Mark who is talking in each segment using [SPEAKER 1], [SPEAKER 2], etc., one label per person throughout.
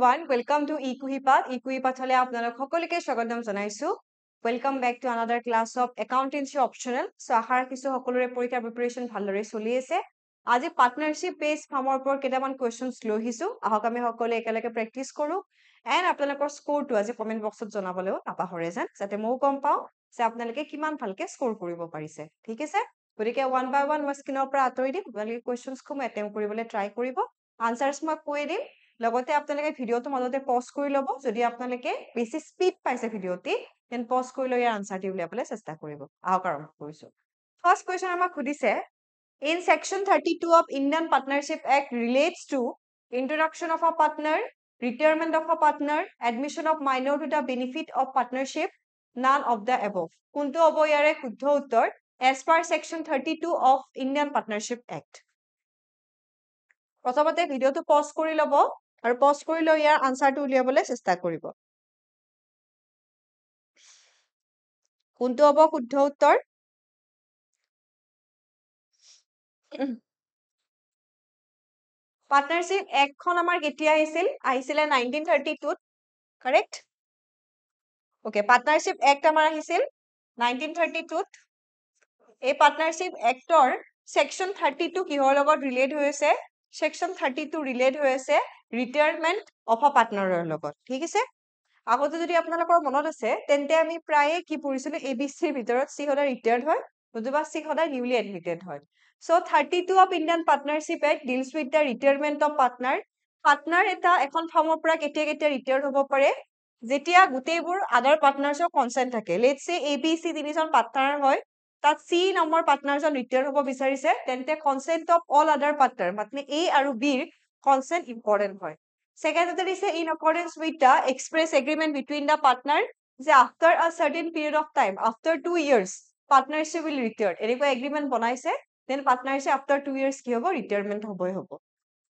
[SPEAKER 1] everyone. Welcome to Equipath. Equipath hole apnalok hokolike swagotam janaisu. Welcome back to another class of accountancy optional. So ahar kisu hokolore porikha preparation bhalore choli ase. Aji partnership based firmor upor ketaman questions loi hisu. Ahok ami hokole ekeleke practice koru. And apnalokor score to aji comment box ot janaboleo napahore jan. Jate mou gom pao je apnaloke kiman bhalke score koribo parise. Thik ase? Gorike one by one মই স্ক্ৰিনৰ পৰা আঁতৰি দিম আপোনালোকে কোৱেশ্চনছ কম attempt কৰিবলৈ try কৰিব আনসাৰছ মই কৈ দিম লগতে আপোনালোকে ভিডিওটো মাজতে পজ কৰি ল'ব যদি আপোনালোকে বেছি স্পিড পাইছে ভিডিওটি দেন পজ কৰি লৈ ইয়াৰ আনসাৰটি উলিয়াবলৈ চেষ্টা কৰিব আহক আৰম্ভ কৰিছো ফাৰ্স্ট কোৱেশ্চন আমাক সুধিছে in section 32 of Indian Partnership Act relates to introduction of a partner retirement of a partner admission of minor to the benefit of partnership none of the above কোনটো হ'ব ইয়াৰে শুদ্ধ উত্তৰ as per section 32 of Indian Partnership Act প্ৰথমতে ভিডিওটো pause কৰি ল'ব আৰু পজ কৰি লৈ ইয়াৰ আনসাৰটো উলিয়াবলৈ চেষ্টা কৰিব কোনটো হ'ব শুদ্ধ উত্তৰ পাৰ্টনাৰশ্বিপ একখন আমাৰ কেতিয়া আহিছিল 1932 কাৰেক্ট ওকে পাৰ্টনাৰশ্বিপ এক্ট আমাৰ আহিছিল 1932 এই পাৰ্টনাৰশ্বিপ এক্টৰ সেকশন 32 কিহৰ লগত ৰিলেট হৈ আছে সেকশন 32 ৰিলেট হৈ আছে ৰিটায়াৰমেন্ট অফ আ পাৰ্টনাৰৰ লগত ঠিক আছে আগতে যদি আপোনালোকৰ মনত আছে তেন্তে আমি প্ৰায়ে কি পঢ়িছিলো এবিসিৰ ভিতৰত সি হদা ৰিটায়াৰ্ড হয় নতুবা সি হদা নিউলি এডমিটেড হয় so 32 of Indian partnership act deals with the retirement of partner এটা এখন ফাৰ্মৰ পৰা কেতিয়া কেতিয়া ৰিটায়াৰ্ড হ'ব পাৰে যেতিয়া গুটেইবোৰ আদাৰ পাৰ্টনাৰছৰ কনসেন্ট থাকে লেটস সে এবিসি তিনিজন পাৰ্টনাৰ হয় তাত সি নম্বৰ পাৰ্টনাৰজন ৰিটায়াৰ হ'ব বিচাৰিছে তেন্তে কনসেন্ট অফ অল আদাৰ পাৰ্টনাৰ মানে এ আৰু বি ৰ কনসেন্ট ইম্পৰ্টেন্ট হয় Second, that is in accordance with the express agreement between the partner, after a certain period of time, after 2 years, partnership will retire. Eniko agreement bonaise, then partnership after 2 years ki hobo retirement hoboi hobo.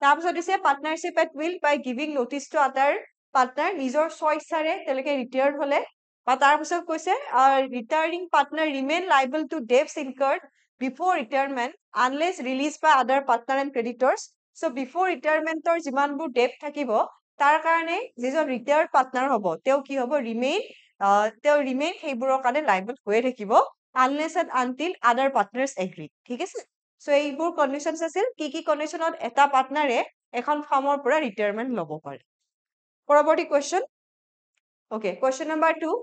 [SPEAKER 1] Tarpisot dise partnership at will by giving notice to other partner, nijor choice sare teleke retired hole, ba tarpisot koise a retiring partner remain liable to debts incurred before retirement unless released by other partner and creditors. So before retirement or jimanbur debt থাকিবো তাৰ কাৰণে যিজন retired partner হ'ব তেও কি হ'ব remain সেইবোৰৰ কাৰণে liable হৈ থাকিব unless and until other partners agree ঠিক আছে সো এইবোৰ কন্ডিশনস আছিল কি কন্ডিশনত এটা পাৰ্টনাৰে এখন ফাৰ্মৰ পৰা ৰিটায়াৰমেন্ট ল'ব পাৰে পৰৱৰ্তী question okay question number 2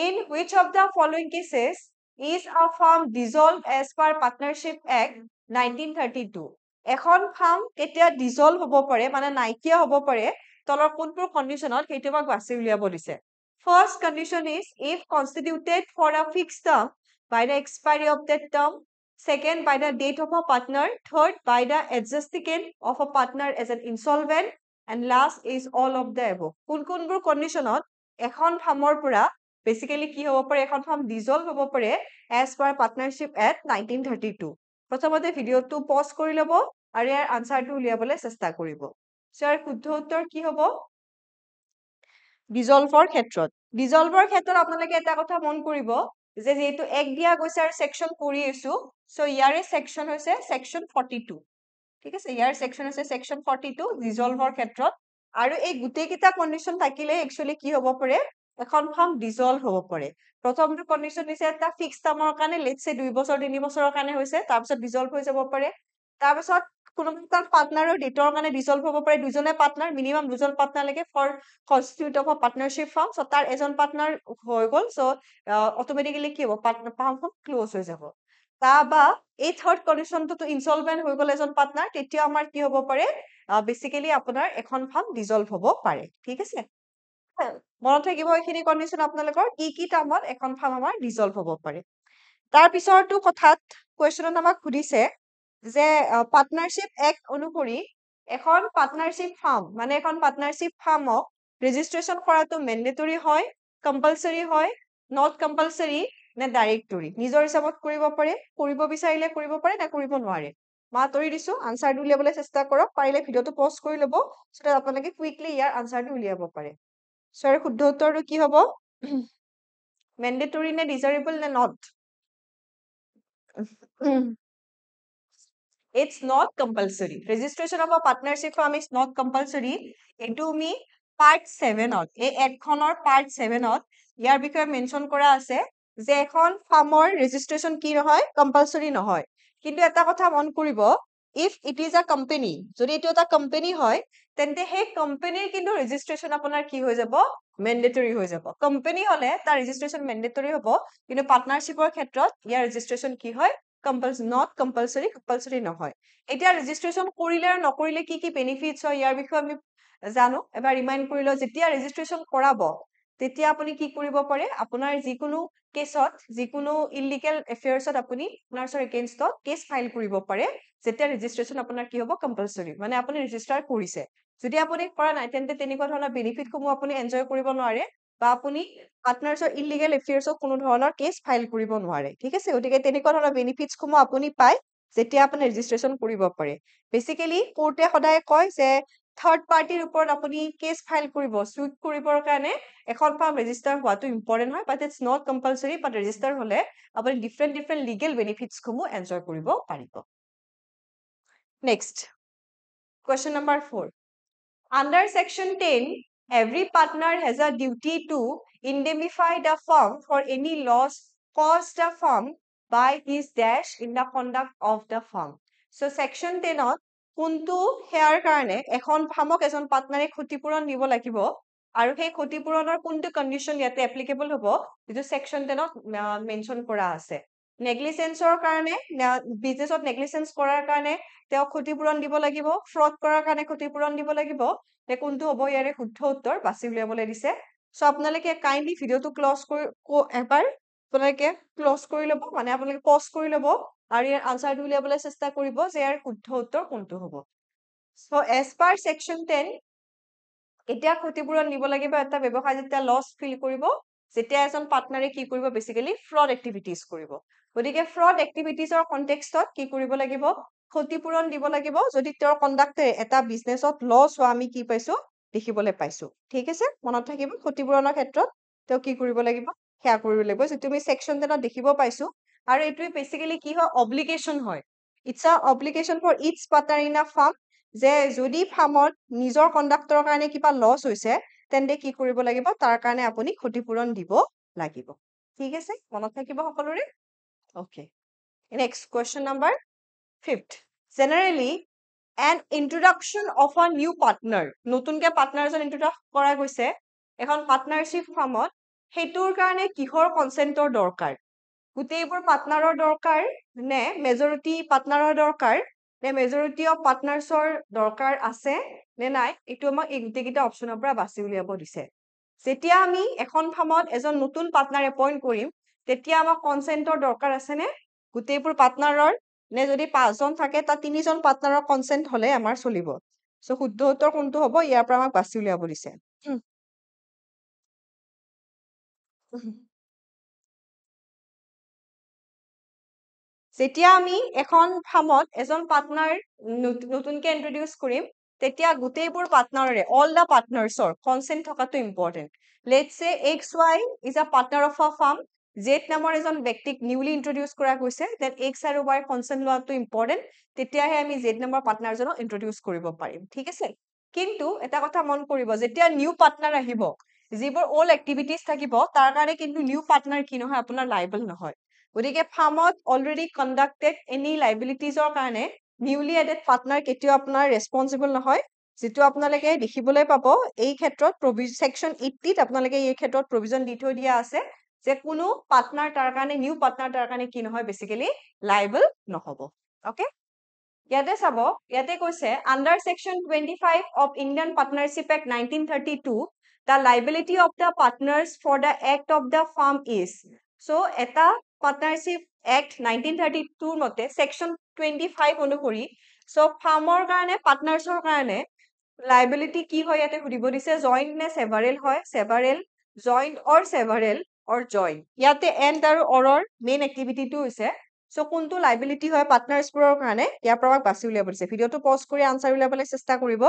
[SPEAKER 1] in which of the following cases is a firm dissolved as per Partnership Act 1932 এখন ফাৰ্ম কেতিয়া ডিজলভ হ'ব পাৰে মানে নাইকিয়া হ'ব পাৰে তলৰ কোনবোৰ কন্ডিশনত হেতুবাক বাছি উলিয়াব দিছে first condition is if constituted for a fixed term by the expiry of that term second by the date of a partner third by the extinction of a partner as an insolvent and last is all of the above কোনবোৰ কন্ডিশনত এখন ফাৰ্মৰ পৰা basically কি হ'ব পাৰে এখন farm dissolved হ'ব পাৰে as per Partnership Act 1932 প্ৰথমতে ভিডিওটো পজ কৰি ল'ব আৰু ইয়াৰ আনসাৰটো উলিয়াবলৈ চেষ্টা কৰিব স্যাৰ শুদ্ধ উত্তৰ কি হ'ব ডিজলভৰ ক্ষেত্ৰত আপোনালোকে এটা কথা মন কৰিব যে যেহেতু এক দিয়া গৈছে আৰু সেকশন কৰি আছো সো ইয়াৰে সেকশন হৈছে সেকশন 42 ঠিক আছে ইয়াৰ সেকশন হৈছে সেকশন 42 ডিজলভৰ ক্ষেত্ৰত আৰু এই গুটেই কিটা কন্ডিশন থাকিলে একচুয়ালি কি হ'ব পাৰে এখন ফাৰ্ম ডিজলভ হ'ব পাৰে প্ৰথমটো কন্ডিশন দিছে এটা ফিক্সড টাৰ্মৰ কাৰণে লেটস সে 2 বছৰ 3 বছৰৰ কাৰণে হৈছে তাৰ পিছত ডিজলভ হৈ যাব পাৰে তাৰ পিছত কোনোবা পাৰ্টনাৰৰ ডেটৰ কাৰণে ডিজলভ হ'ব পাৰে দুজনে পাৰ্টনাৰ মিনিমাম দুজন পাৰ্টনাৰ লাগে for constitute of a partnership firm so তাৰ এজন পাৰ্টনাৰ হৈ গল সো অটোমেটিক্যালি কি হ'ব পাৰ্টনাৰ ফাৰ্মখন ক্লোজ হৈ যাব বা এই থাৰ্ড কন্ডিশনটো ইনসলভেন্ট হৈ গল এজন পাৰ্টনাৰ তেতিয়া আমাৰ কি হ'ব পাৰে বেসিক্যালি আপোনাৰ এখন ফাৰ্ম ডিজলভ হ'ব পাৰে ঠিক আছে মনত থাকিব এইখিনি কন্ডিশন আপোনালোকৰ কি টাইমত এখন ফাৰ্ম আমাৰ ডিজলভ হ'ব পাৰে তাৰ পিছৰটো কথাত কোৱেশ্চনত আমাক সুধিছে যে পাৰ্টনাৰশ্বিপ এক্ট অনুসৰি এখন পাৰ্টনাৰশ্বিপ ফাৰ্ম মানে এখন পাৰ্টনাৰশ্বিপ ফাৰ্মক ৰেজিষ্ট্ৰেচন কৰাটো ম্যান্ডেটৰী হয় কম্পালসৰি হয় নট কম্পালসৰি নে ডাইৰেক্টৰী নিজৰ হিচাপত কৰিব পাৰে কৰিব বিচাৰিলে কৰিব পাৰে না কৰিব নোৱাৰে মা তৰি দিছো আনসাৰটো উলিয়াবলৈ চেষ্টা কৰক পাৰিলে ভিডিওটো পজ কৰি ল'ব সো আপোনালোকে কুইকলি ইয়াৰ আনসাৰটো উলিয়াব পাৰে সৰ শুদ্ধ উত্তৰটো কি হ'ব ম্যান্ডেটৰী নে ডিজায়াৰেবল নে not It's not compulsory. Registration of a partnership firm is not compulsory. Into me, part 7ত এই এডখনৰ পাৰ্ট 7ত ইয়াৰ বিষয়ে মেনশ্যন কৰা আছে যে এখন ফাৰ্মৰ ৰেজিষ্ট্ৰেশ্যন কি নহয় কম্পালসৰি নহয় কিন্তু এটা কথা মন কৰিব if it is a company যদি এইটো এটা কোম্পানী হয় তেন্তে সেই কোম্পানীৰ কিন্তু ৰেজিষ্ট্ৰেশ্যন আপোনাৰ কি হৈ যাব মেন্ডেটৰী হৈ যাব কোম্পানী হলে তাৰ ৰেজিষ্ট্ৰেশ্যন মেন্ডেটৰী হ'ব কিন্তু পাৰ্টনাৰশ্বিপৰ ক্ষেত্ৰত ইয়াৰ ৰেজিষ্ট্ৰেশ্যন কি হয় নট কম্পালসৰি নহয় এতিয়া ৰেজিষ্ট্ৰেশ্যন কৰিলে আৰু নকৰিলে কি বেনিফিটছ হয় ইয়াৰ বিষয়ে আমি জানো এবাৰ ৰিমাইণ্ড কৰি লওঁ যেতিয়া ৰেজিষ্ট্ৰেশ্যন কৰাব তেতিয়া আপুনি কি কৰিব পাৰে আপোনাৰ যিকোনো কেছত যিকোনো ইলিগেল এফেয়াৰ্ছত আপুনি পাৰ্টনাৰ্ছৰ এগেইনষ্টত কেছ ফাইল কৰিব পাৰে যেতিয়া ৰেজিষ্ট্ৰেশ্যন আপোনাৰ কি হ'ব কম্পালসৰি মানে আপুনি ৰেজিষ্টাৰ কৰিছে যদি আপুনি কৰা নাই তেন্তে তেনেকুৱা ধৰণৰ বেনিফিটসমূহ আপুনি এনজয় কৰিব নোৱাৰে বা আপুনি পাৰ্টনাৰ্ছৰ ইলিগেল এফেয়াৰ্ছত কোনো ধৰণৰ কেছ ফাইল কৰিব নোৱাৰে ঠিক আছে গতিকে তেনেকুৱা ধৰণৰ বেনিফিটসমূহ আপুনি পায় যেতিয়া আপুনি ৰেজিষ্ট্ৰেশ্যন কৰিব পাৰে বেসিক্যালি কোৰ্টে সদায় কয় যে থাৰ্ড পাৰ্টিৰ ওপৰত আপুনি কেছ ফাইল কৰিব সুইট কৰিবৰ কাৰণে এখন ফাৰ্ম ৰেজিষ্টাৰ হোৱাটো ইম্পৰ্টেন্ট হয় but it's not compulsory but register হলে আপুনি ডিফাৰেন্ট লিগেল বেনিফিটসমূহ এনজয় কৰিব পাৰিব next question number 4 under section 10 every partner has a duty to indemnify the firm for any loss caused the firm by his dash in the conduct of the firm so section 10 ত কোনটো hair কাৰণে এখন ফাৰ্মক এজন পাৰ্টনাৰে ক্ষতিপূৰণ দিব লাগিব আৰু সেই ক্ষতিপূৰণৰ কোনটো কন্ডিশন ইয়াতে এপ্লিকেবল হ'ব যেটো সেকশন 10 ত মেনশন কৰা আছে নেগলিজেন্সৰ কাৰণে বিজনেছত নেগলিজেন্স কৰাৰ কাৰণে তেওঁ ক্ষতিপূৰণ দিব লাগিব ফ্ৰড কৰাৰ কাৰণে ক্ষতিপূৰণ দিব লাগিব তে কোনটো হ'ব ইয়াৰে শুদ্ধ উত্তৰ বাছি উলিয়াবলৈ দিছে সো আপোনালোকে কাইন্ডলি ভিডিওটো ক্লোজ কৰি এবাৰ আপোনালোকে ক্লোজ কৰি ল'ব মানে আপোনালোকে পজ কৰি ল'ব আৰু ইয়াৰ আনসাৰটো উলিয়াবলৈ চেষ্টা কৰিব যে ইয়াৰ শুদ্ধ উত্তৰ কোনটো হ'ব সো এজ পাৰ সেকশন 10 এতিয়া ক্ষতিপূৰণ দিব লাগিব এটা ব্যৱসায় যেতিয়া লছ ফিল কৰিব যেতিয়া এজন পাৰ্টনাৰে কি কৰিব বেসিক্যালি ফ্ৰড এক্টিভিটিজ কৰিব গতিকে ফ্ৰড এক্টিভিটিজৰ কনটেক্সটত কি কৰিব লাগিব ক্ষতিপূৰণ দিব লাগিব যদি তেওঁৰ কন্ডাক্টৰে এটা বিজনেছত লছ হোৱা আমি কি পাইছো দেখিবলৈ পাইছো ঠিক আছে মনত থাকিব ক্ষতিপূৰণৰ ক্ষেত্ৰত তেওঁ কি কৰিব লাগিব হেয়া কৰিব লাগিব যে তুমি সেকশন 10 ত দেখিব পাইছো আৰু এটোৱে বেসিক্যালি কি হয় অব্লিগেশন হয় it's a obligation for each partner in a firm যে যদি ফাৰ্মত নিজৰ কন্ডাক্টৰৰ কাৰণে কিবা লছ হৈছে তেন্তে কি কৰিব লাগিব তাৰ কাৰণে আপুনি ক্ষতিপূৰণ দিব লাগিব ঠিক আছে মনত থাকিব সকলোৰে okay next question number 5th generally an introduction of a new partner নতুনকে পাৰ্টনাৰ এজন ইন্ট্ৰোডাক্ট কৰা গৈছে এখন পাৰ্টনাৰশ্বিপ ফাৰ্মত হেতুৰ কাৰণে কিহৰ কনসেন্টৰ দৰকাৰ গোটেইবোৰ পাৰ্টনাৰৰ দৰকাৰ নে মেজৰিটি পাৰ্টনাৰৰ দৰকাৰ নে মেজৰিটি অফ পাৰ্টনাৰ্ছৰ দৰকাৰ আছে নে নাই এটো আমাক এই গোটেইকেইটা অপচনৰ পৰা বাছি উলিয়াব দিছে যেতিয়া আমি এখন ফাৰ্মত এজন নতুন পাৰ্টনাৰ এপইন্ট কৰিম তেতিয়া আমাক কনসেন্টৰ দৰকাৰ আছে নে গোটেইবোৰ পাৰ্টনাৰৰ নে যদি 5 জন থাকে তা 3 জন পাৰ্টনাৰৰ কনসেন্ট হলে আমাৰ চলিব সো শুদ্ধ উত্তৰ কোনটো হ'ব ইয়াৰ পৰা আমাক বাছি উলিয়াব দিছে যেতিয়া আমি এখন ফাৰ্মত এজন পাৰ্টনাৰ নতুনকে ইন্ট্ৰোডিউস কৰিম তেতিয়া গোটেইবোৰ পাৰ্টনাৰৰে অল দা পাৰ্টনাৰ্ছৰ কনসেন্ট থকাটো important let's say XY is a partner of a farm Z নামৰ এজন ব্যক্তিক নিউলি ইন্ট্ৰোডিউস কৰা গৈছে দেন X আৰু Y কনসেন্ট লোৱাটো ইম্পৰ্টেন্ট তেতিয়াহে আমি Z নামৰ পাৰ্টনাৰজনক ইন্ট্ৰোডিউস কৰিব পাৰিম ঠিক আছে কিন্তু এটা কথা মন কৰিব যেতিয়া নিউ পাৰ্টনাৰ আহিব যিবোৰ অল এক্টিভিটিজ থাকিব তাৰ কাৰণে কিন্তু নিউ পাৰ্টনাৰ কি নহয় আপোনাৰ লাইবল নহয় গতিকে ফাৰ্মত অলৰেডি কন্ডাক্টেড এনি লাইবিলিটিজৰ কাৰণে নিউলি এডেড পাৰ্টনাৰ কেতিয়াও আপোনাৰ ৰেসপন্সিবল নহয় যেটো আপোনালোকে দেখিবলৈ পাব এই ক্ষেত্ৰত সেকশন 80 ত আপোনালোকে এই ক্ষেত্ৰত প্ৰভিজন দি থৈ দিয়া আছে যে কোনো পাৰ্টনাৰ তাৰ কাৰণে নিউ পাৰ্টনাৰ তাৰ কাৰণে কি নহয় বেসিক্যালি লাইবল নহব ওকে ইয়াতে চাব ইয়াতে কৈছে under section 25 of Indian partnership act 1932 the liability of the partners for the act of the firm is so এটা পাৰ্টনাৰশ্বিপ এক্ট 1932 মতে সেকশন 25 অনুসৰি সো ফাৰ্মৰ কাৰণে পাৰ্টনাৰ্ছৰ কাৰণে লাইবিলিটি কি হয় ইয়াতে সুধিব দিছে জয়েন্ট নে সেভাৰেল হয় সেভাৰেল জয়েন্ট অৰ সেভাৰেল অৰ জয়েন্ট ইয়াতে এণ্ড আৰু অৰৰ মেইন এক্টিভিটিটো হৈছে সো কোনটো লাইবিলিটি হয় পাৰ্টনাৰ্ছবোৰৰ কাৰণে ইয়াৰ পৰা বাছি উলিয়াব দিছে ভিডিওটো পজ কৰি আনসাৰ উলিয়াবলৈ চেষ্টা কৰিব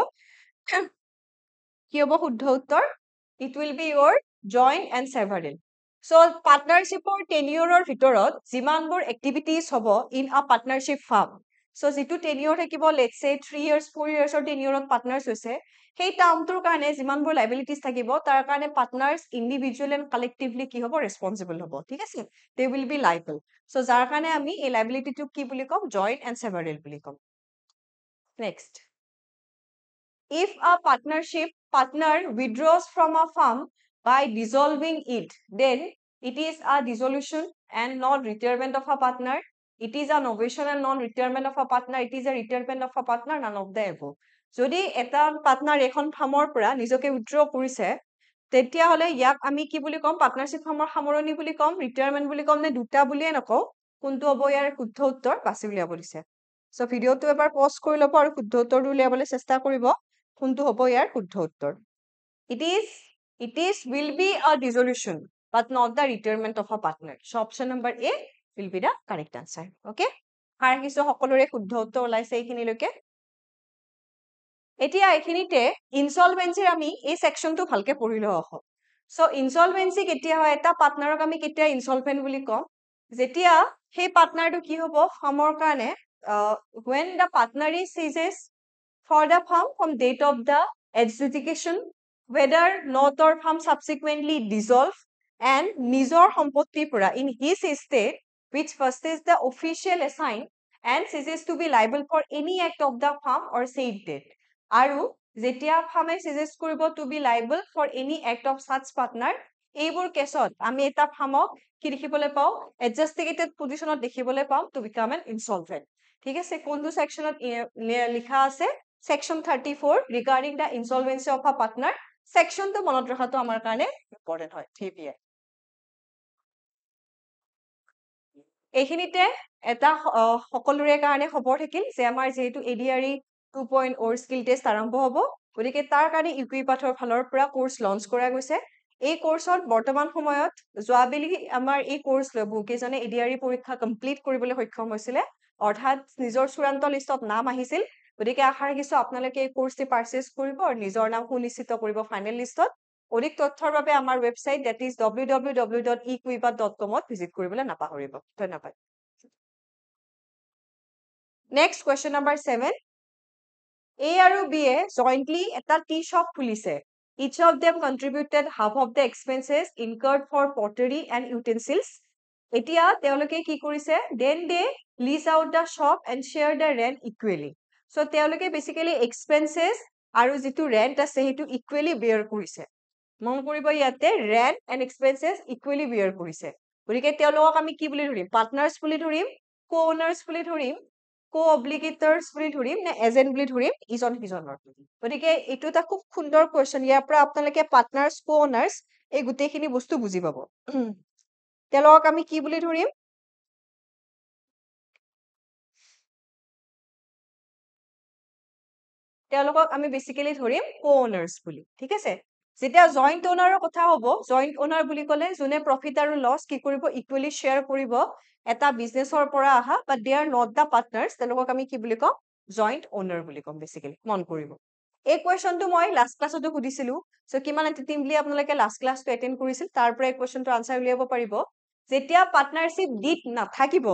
[SPEAKER 1] কি হ'ব শুদ্ধ উত্তৰ it will be your joint and several so partnershipৰ tenure ভিতৰত যিমানবোৰ activities হ'ব in a partnership firm so যেটো টেনিয়ৰ থাকিব লেটস সে 3 ইয়াৰ্স 4 ইয়াৰ্সৰ টেনিয়ৰত পাৰ্টনাৰ্স হৈছে সেই টাৰ্মটোৰ কাৰণে যিমানবোৰ লাইবিলিটিজ থাকিব তাৰ কাৰণে পাৰ্টনাৰ্স ইন্ডিভিজুৱেল এন্ড কালেক্টিভলি কি হ'ব ৰেসপন্সিবল হ'ব ঠিক আছে they will be liable so যাৰ কাৰণে আমি এই লাইবিলিটিটো কি বুলি কম জয়েন্ট এন্ড সেভাৰেল বুলি কম next if a partner withdraws from a firm by dissolving it then it is a dissolution and not retirement of a partner it is a novation and non retirement of a partner it is a retirement of a partner none of the above যদি এটা partner এখন ফাৰ্মৰ পৰা নিজকে withdraw কৰিছে তেতিয়া হলে ইয়াক আমি কি বুলি কম পাৰ্টনাৰশ্বিপ ফাৰ্মৰ সামৰণি বুলি কম ৰিটায়াৰমেন্ট বুলি কম নে দুটা বুলিয়ে নকও কোনটো হ'ব ইয়াৰ শুদ্ধ উত্তৰ বাছি উলিয়াব দিছে সো ভিডিওটো এবাৰ পজ কৰি ল'ব আৰু শুদ্ধ উত্তৰটো উলিয়াবলৈ চেষ্টা কৰিব কোনটো হ'ব ইয়াৰ শুদ্ধ উত্তৰ it is will be a dissolution but not the retirement of a partner so option number A will be the correct answer okay har kisu hokolore শুদ্ধ উত্তৰ ওলাইছে এইখিনিলৈকে এতিয়া এইখিনিতে ইনসলভেন্সিৰ আমি এই সেকশনটো ভালকে পঢ়ি লও আহক সো ইনসলভেন্সি কেতিয়া হয় এটা পাৰ্টনাৰক আমি কেতিয়া ইনসলভেন্ট বুলি কম যেতিয়া সেই পাৰ্টনাৰটো কি হ'ব ফাৰ্মৰ কাৰণে when the partner is ceases for the firm from date of the adjudication whether not or firm subsequently dissolve and নিজৰ সম্পত্তিৰ পৰা in his estate which first is the official assign and ceases to be liable for any act of the firm or said date আৰু যেতিয়া ফাৰ্মে suggest কৰিব to be liable for any act of such partner এইবোৰ কেছত আমি এটা ফাৰ্মক কি দেখিবলৈ পাও এডজাস্টিগেটেড পজিশনত দেখিবলৈ পাও টু বিকাম এন ইনসলভেন্ট ঠিক আছে কোনটো সেকশনত লিখা আছে section 34 regarding the insolvency of a partner সেকশনটো মনত ৰখাটো আমাৰ কাৰণে ইম্পৰ্টেন্ট হয় ঠিবিয়ে এইখিনিতে এটা সকলোৰে কাৰণে খবৰ থাকিল যে আমাৰ যেহেতু এডিআৰই 2.0 স্কিল টেষ্ট আৰম্ভ হ'ব গতিকে তাৰ কাৰণে ইকুইপাথৰ ফালৰ পৰা কোৰ্স লঞ্চ কৰা গৈছে এই কোৰ্সত বৰ্তমান সময়ত যোৱাবেলি আমাৰ এই কোৰ্স লৈ বহুকেইজনে এডিআৰই পৰীক্ষা কমপ্লিট কৰিবলৈ সক্ষম হৈছিলে অৰ্থাৎ নিজৰ চূড়ান্ত লিষ্টত নাম আহিছিল গতিকে আশা ৰাখিছো আপোনালোকে এই কোৰ্সটি পাৰচেজ কৰিব আৰু নিজৰ নাম সুনিশ্চিত কৰিব ফাইনেল লিষ্টত অধিক তথ্যৰ বাবে আমাৰ website that is www.equipat.com to visit কৰিবলৈ নাপাহৰিব ধন্যবাদ নেক্সট কোৱেশ্চন নম্বৰ 7 A আৰু B এ jointly এটা tea shop খুলিছে each of them contributed half of the expenses incurred for pottery and utensils এতিয়া তেওঁলোকে কি কৰিছে then they lease out the shop and share the rent equally so তেওঁলোকে basically expenses আৰু যেটো rent আছে হেতু equally bear কৰিছে মন কৰিব ইয়াতে rent and expenses equally bear কৰিছে গতিকে তেওঁলোকক আমি কি বুলি ধৰিম পাৰ্টনাৰ্স বুলি ধৰিম co-owners বুলি ধৰিম co-obligators বুলি ধৰিম নে এজেন্ট বুলি ধৰিম ইজন সিজনৰ গতিকে এটো এটা খুব সুন্দৰ কোৱেশ্চন ইয়াৰ পৰা আপোনালোকে পাৰ্টনাৰ্স co-owners এই গুটেইখিনি বস্তু বুজি পাব তেওঁলোকক আমি কি বুলি ধৰিম তেওঁলোকক আমি বেসিক্যালি ধৰিম co-owners বুলি ঠিক আছে যেতিয়া জয়েন্ট ওনাৰৰ কথা হ'ব জয়েন্ট ওনাৰ বুলি ক'লে যোনে প্ৰফিট আৰু লস কি কৰিব ইকুৱেলি শেয়াৰ কৰিব এটা বিজনেছৰ পৰা আহা বাট দে আৰ নট দা পাৰ্টনাৰ্স তেওঁলোকক আমি কি বুলি কম জয়েন্ট ওনাৰ বুলি কম বেসিক্যালি মন কৰিব এই কোৱেশ্চনটো মই লাষ্ট ক্লাছতো সুধিছিলো সো কিমান এটেন্টিভলি আপোনালোকে লাষ্ট ক্লাছটো এটেন্ড কৰিছিল তাৰ পৰা এই কোৱেশ্চনটো আনসাৰ উলিয়াব পাৰিব যেতিয়া পাৰ্টনাৰশ্বিপ ডিড নাথাকিব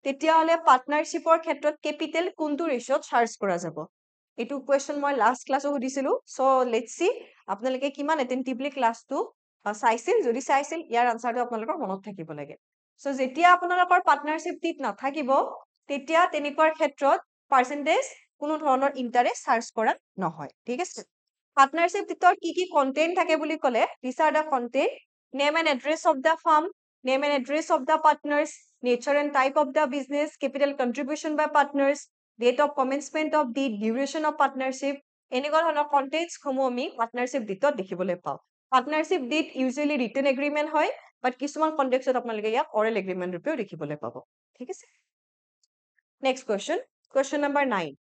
[SPEAKER 1] তেতিয়া হলে পাৰ্টনাৰশ্বিপৰ ক্ষেত্ৰত ক্যাপিটেল কোনটো ৰেশিওত চাৰ্জ কৰা যাব এটো কোৱেশ্চন মই লাষ্ট ক্লাছও সুধিছিলো সো লেটস সি আপোনালোকে কিমান এটেন্টিভলি ক্লাছটো চাইছিল যদি চাইছিল ইয়াৰ আনসাৰটো আপোনালোকৰ মনত থাকিব লাগে সো যেতিয়া আপোনালোকৰ পাৰ্টনাৰশ্বিপ ডিড নাথাকিব তেতিয়া তেনেকুৱাৰ ক্ষেত্ৰত পাৰ্সেন্টেজ কোনো ধৰণৰ ইন্টাৰেষ্ট চাৰ্জ কৰা নহয় ঠিক আছে পাৰ্টনাৰশ্বিপ ডিটৰ কি কন্টেন্ট থাকে বুলি ক'লে these are the content name and address of the firm name and address of the partners nature and type of the business capital contribution by partners date of commencement of the duration of partnership এনেকুৱা ধৰণৰ contents সমূহ আমি partnership ডিটত দেখিবলৈ পাওঁ partnership ডিট usually written agreement হয় বাট কিছুমান কন্টেক্সটত আপোনালোকে ইয়াক অৰেল এগ্ৰিমেন্ট ৰূপেও দেখিবলৈ পাব ঠিক আছে next question number 9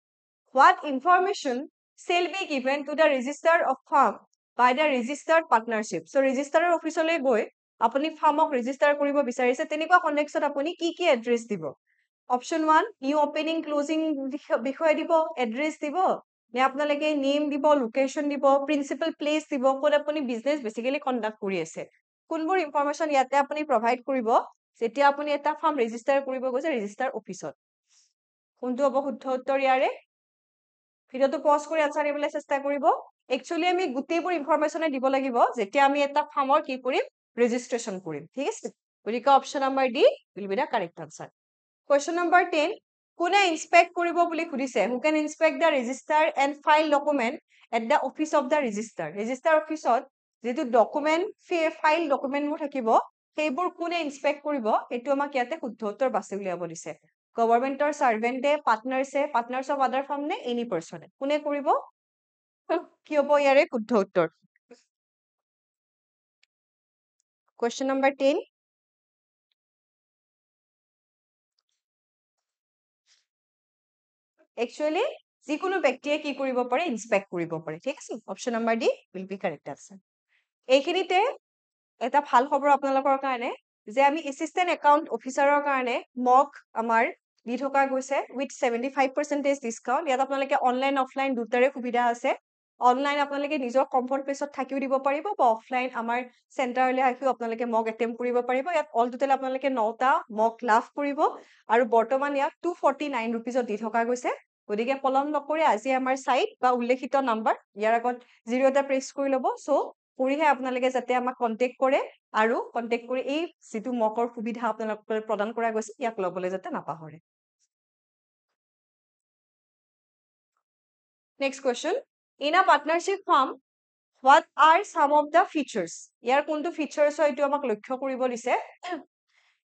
[SPEAKER 1] what information shall be given to the register of firm by the registered partnership so registerer অফিচলৈ গৈ আপুনি ফাৰ্মক ৰেজিষ্টাৰ কৰিব বিচাৰিছে তেনেকুৱা কন্টেক্সটত আপুনি কি এড্ৰেছ দিব অপশন 1 নিউ ওপেনিং ক্লোজিং বিষয় দিব এড্ৰেছ দিব নে আপোনালোকে নেম দিব লোকেশন দিব প্ৰিন্সিপাল প্লেস দিব কোন আপুনি বিজনেস বেসিক্যালি কন্ডাক্ট কৰি আছে কোনবোৰ ইনফৰমেশন ইয়াতে আপুনি প্ৰভাইড কৰিব যেতিয়া আপুনি এটা ফাৰ্ম ৰেজিষ্টাৰ কৰিব গৈছে ৰেজিষ্টাৰ অফিচত কোনটো হ'ব শুদ্ধ উত্তৰ ইয়াৰে ভিডিওটো পজ কৰি আনসাৰ দিবলৈ চেষ্টা কৰিব একচুয়ালি আমি গোটেইবোৰ ইনফৰমেশনে দিব লাগিব যেতিয়া আমি এটা ফাৰ্মৰ কি কৰিম ৰেজিষ্ট্ৰেচন কৰিম ঠিক আছে গতিকে option number D will be the correct answer question number 10 কোনে ইনস্পেক্ট কৰিব বুলি সুধিছে who can inspect the register and file document at the office of the register অফিসত যেটো ডকুমেন্ট ফাইল ডকুমেন্টবোৰ থাকিব সেইবোৰ কোনে ইনস্পেক্ট কৰিব এটো আমাক ইয়াতে শুদ্ধ উত্তৰ বাছি উলিয়াব দিছে গভৰ্নমেন্টৰ সাৰ্ভেন্টে পাৰ্টনাৰ্স অফ আদাৰ ফাৰ্ম নে এনি পাৰ্সনে কোনে কৰিব কি হ'ব ইয়াৰে শুদ্ধ উত্তৰ question number 10 actually যিকোনো ব্যক্তিয়ে কি কৰিব পাৰে ইনস্পেক্ট কৰিব পাৰে ঠিক আছে option number D will be correct answer এইখিনিতে এটা ভাল খবৰ আপোনালোকৰ কাৰণে যে আমি এসিস্টেন্ট একাউন্ট অফিচাৰৰ কাৰণে মক আমাৰ দি থকা গৈছে with 75% ডিসকাউন্ট ইয়াত আপোনালোকে অনলাইন অফলাইন দুটাৰে সুবিধা আছে অনলাইন আপোনালোকে নিজৰ কমফৰ্ট প্লেছত থাকিও দিব পাৰিব বা অফলাইন আমাৰ চেণ্টাৰলৈ আহিও আপোনালোকে মক এটেম্প কৰিব পাৰিব ইয়াত অল টোটেল আপোনালোকে 9টা মক লাভ কৰিব আৰু বৰ্তমান ইয়াত 249 रुपीसত দি থকা গৈছে গতিকে পলম নকৰি আজি আমাৰ সাইট বা উল্লেখিত নাম্বাৰ ইয়াৰ আগত 0 এটা প্ৰেছ কৰি ল'ব সো কৰিহে আপোনালোকে যাতে আমাক কন্টেক্ট কৰে আৰু কন্টেক্ট কৰি এই যেটো মকৰ সুবিধা আপোনালোকক প্ৰদান কৰা গৈছে ইয়াক লবলৈ যাতে নাপাহৰে next question in a partnership firm what are some of the features ইয়াৰ কোনটো ফিচাৰ্স হয় এটো আমাক লক্ষ্য কৰিব দিছে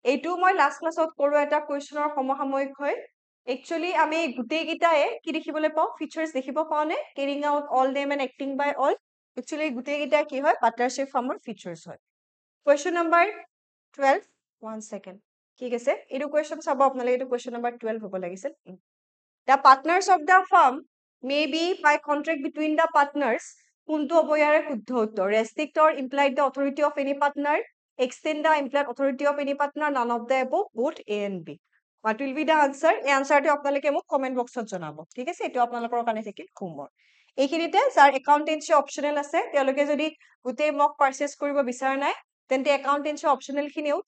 [SPEAKER 1] এইটো মই লাষ্ট ক্লাছত কৰা এটা কোৱেশ্চনৰ সমসাময়িক হয় একচুয়ালি আমি গুটেই গিটায়ে কি দেখিবলৈ পাও ফিচাৰ্স দেখিব পাও নে carrying out all them and acting by all actually গুটেই গিটা কি হয় পাৰ্টনাৰশ্বিপ ফাৰ্মৰ ফিচাৰ্স হয় question number 12 one second ঠিক আছে এইটো কোৱেশ্চন চাব আপোনালোকে এইটো question number 12 হ'ব লাগিছিল the partners of the firm may be by contract between the partners কোনটো হ'ব ইয়াৰে শুদ্ধ উত্তৰ restrict or implied the authority of any partner extend the implied authority of any partner none of the above both A and B what will be the answer এই আনসাৰটো আপোনালোকে মোক comment বক্সত জনাব ঠিক আছে এটো আপোনালোকৰ কাৰণে থাকিল হোমৱৰ্ক এইখিনিতে যাৰ একাউন্টেন্সি অপচনেল আছে তেওঁলোকে যদি গুটেই মক পাৰচেজ কৰিব বিচাৰ নাই তেন্তে একাউন্টেন্সি অপচনেল খিনিও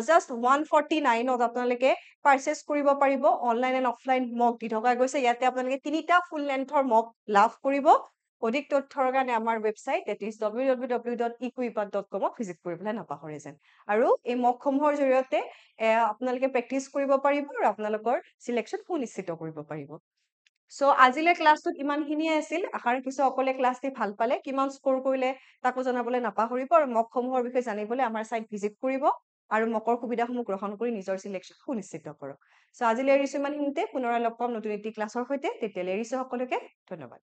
[SPEAKER 1] just 149 ত আপোনালোকে পাৰচেজ কৰিব পাৰিব অনলাইন এণ্ড অফলাইন মক দি থকা গৈছে ইয়াতে আপোনালোকে তিনিটা ফুল লেন্থৰ মক লাভ কৰিব অধিক তথ্যৰ কাৰণে আমাৰ website that is www.equipat.com visit কৰিবলৈ নাপাহৰে যেন আৰু এই মকসমূহৰ জৰিয়তে আপোনালোকে প্ৰেক্টিস কৰিব পাৰিব আৰু আপোনালোকৰ সিলেকশন সুনিশ্চিত কৰিব পাৰিব সো আজিলে ক্লাছটোত ইমানখিনিয়ে আছিল আশা ৰাখিছো সকলে ক্লাছটি ভাল পালে কিমান স্কোৰ কৰিলে তাকো জনাবলৈ নাপাহৰিব আৰু মকসমূহৰ বিষয়ে জানিবলৈ আমাৰ সাইট ভিজিট কৰিব আৰু মকৰ সুবিধাসমূহ গ্ৰহণ কৰি নিজৰ সিলেকশন সুনিশ্চিত কৰক সো আজিলে এৰিছো ইমানখিনিতে পুনৰ লগ পাম নতুন এটি ক্লাছৰ সৈতে তেতিয়ালৈ এৰিছো সকলোকে ধন্যবাদ